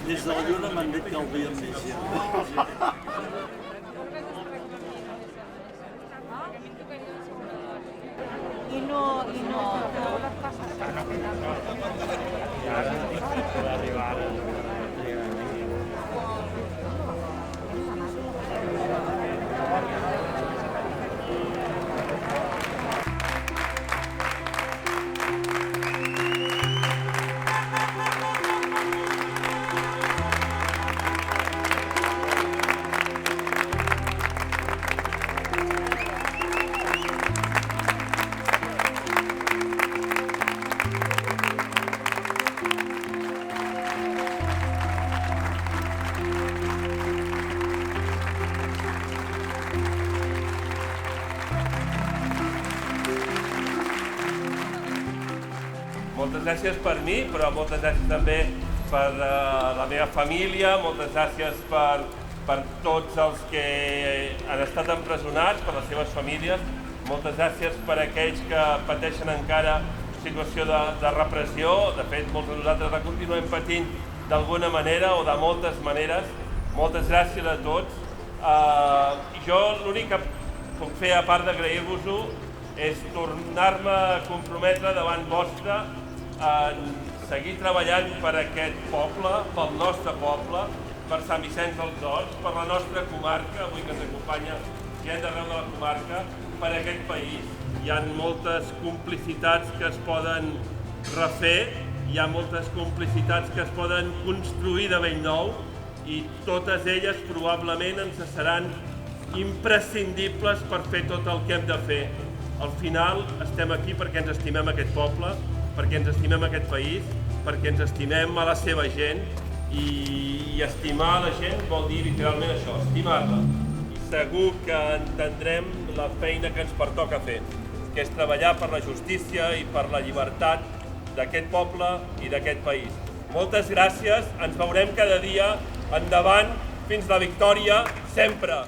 Des de la lluna m'han dit que el veiem més gent. I no... Moltes gràcies per mi, però moltes gràcies també per la meva família, moltes gràcies per tots els que han estat empresonats, per les seves famílies, moltes gràcies per aquells que pateixen encara situació de repressió. De fet, molts de nosaltres la continuem patint d'alguna manera o de moltes maneres. Moltes gràcies a tots. Jo l'únic que puc fer, a part d'agrair-vos-ho, és tornar-me a comprometre davant vostre en seguir treballant per aquest poble, pel nostre poble, per Sant Vicenç dels Horts, per la nostra comarca, avui que ens acompanya gent d'arreu de la comarca, per aquest país. Hi ha moltes complicitats que es poden refer, hi ha moltes complicitats que es poden construir de bell nou i totes elles probablement ens seran imprescindibles per fer tot el que hem de fer. Al final estem aquí perquè ens estimem aquest poble, perquè ens estimem aquest país, perquè ens estimem a la seva gent i estimar la gent vol dir literalment això, estimar-la. I segur que entendrem la feina que ens pertoca fer, que és treballar per la justícia i per la llibertat d'aquest poble i d'aquest país. Moltes gràcies, ens veurem cada dia, endavant, fins la victòria, sempre!